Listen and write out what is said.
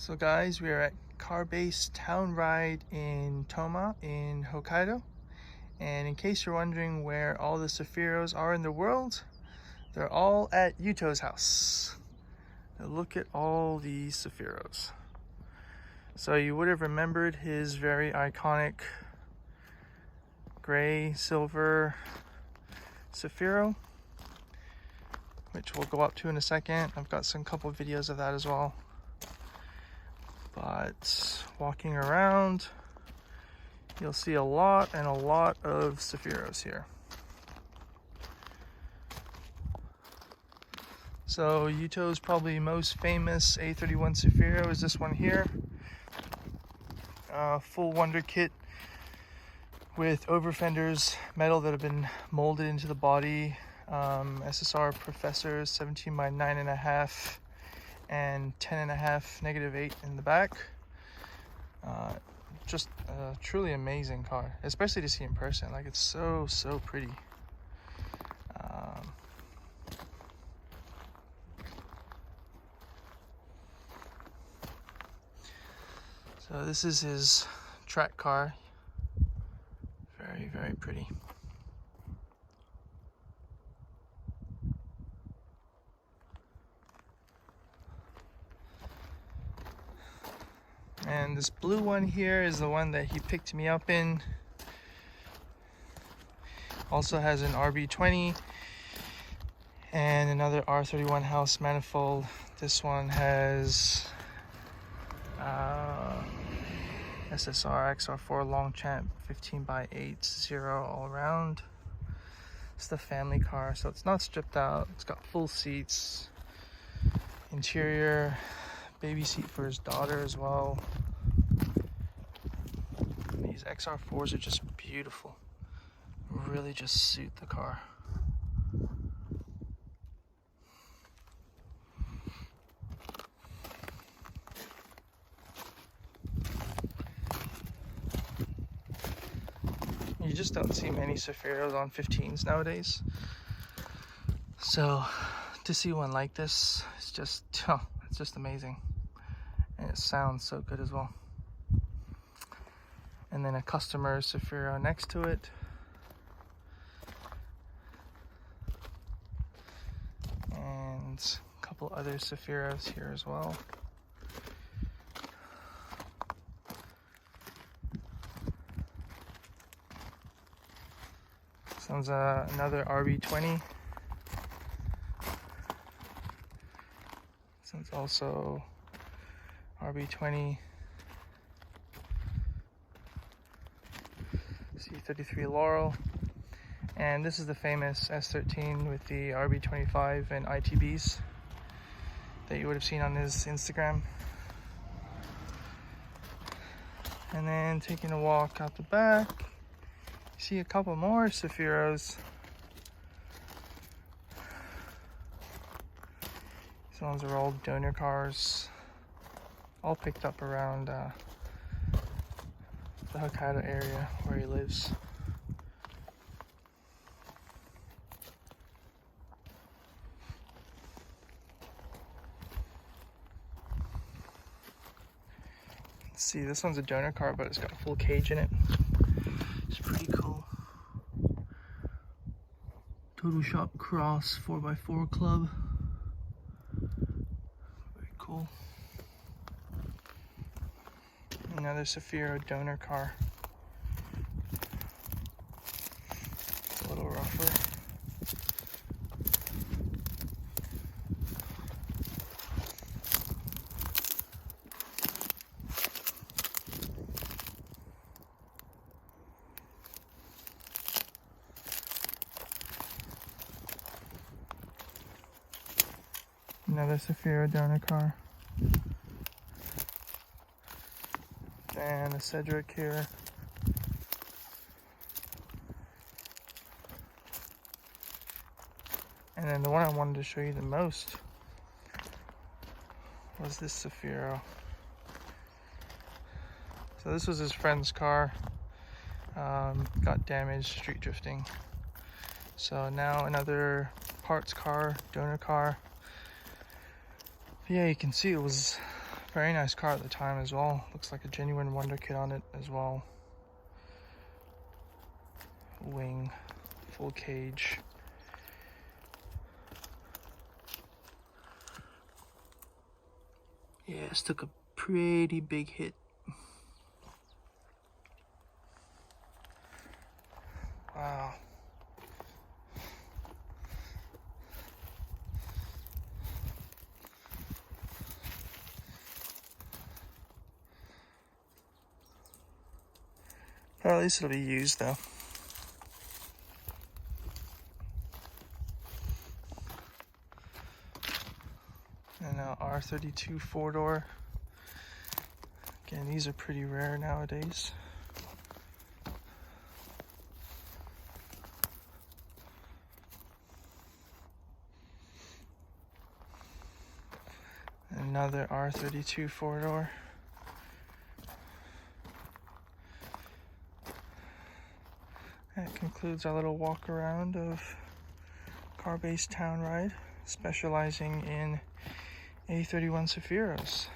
So guys, we are at car-based town ride in Toma in Hokkaido. And in case you're wondering where all the CEFIRO'S are in the world, they're all at Yuto's house. Now look at all these CEFIRO'S. So you would have remembered his very iconic gray silver CEFIRO, which we'll go up to in a second. I've got some couple of videos of that as well. But walking around, you'll see a lot of CEFIRO'S here. So Yuto's probably most famous A31 CEFIRO is this one here. Full wonder kit with over fenders, metal that have been molded into the body, SSR Professors 17 by 9.5 and 10.5 -8 in the back. Just a truly amazing car, especially to see in person. Like, it's so pretty. So this is his track car. Very pretty. And this blue one here is the one that he picked me up in. Also has an RB20 and another R31 house manifold. This one has SSR XR4 long champ 15 by 8 all around. It's the family car, so it's not stripped out. It's got full seats, interior, baby seat for his daughter as well. These XR4s are just beautiful. Really just suit the car. You just don't see many CEFIRO'S on 15s nowadays. So to see one like this, it's just amazing. And it sounds so good as well. And then a customer CEFIRO next to it. And a couple other CEFIRO'S here as well. This one's another RB20. This one's also RB20. C33 Laurel. And this is the famous S13 with the RB25 and ITBs that you would have seen on his Instagram. And then taking a walk out the back, you see a couple more CEFIRO'S. These ones are all donor cars, all picked up around the Hokkaido area where he lives. Let's see, this one's a donor car, but it's got a full cage in it. It's pretty cool. Total Shop Cross 4x4 Club. Very cool. Another CEFIRO donor car. It's a little rougher. Another CEFIRO donor car. And a Cedric here. And then the one I wanted to show you the most was this CEFIRO. So this was his friend's car. Got damaged street drifting. So now another parts car, donor car. Yeah, you can see it was Very nice car at the time as well. Looks like a genuine Wonder Kit on it as well. Wing, full cage. Yeah, this took a pretty big hit. Wow. Well, at least it'll be used though. And now R32 4-door. Again, these are pretty rare nowadays. Another R32 4-door. That concludes our little walk around of car-based town ride, specializing in A31 CEFIRO'S.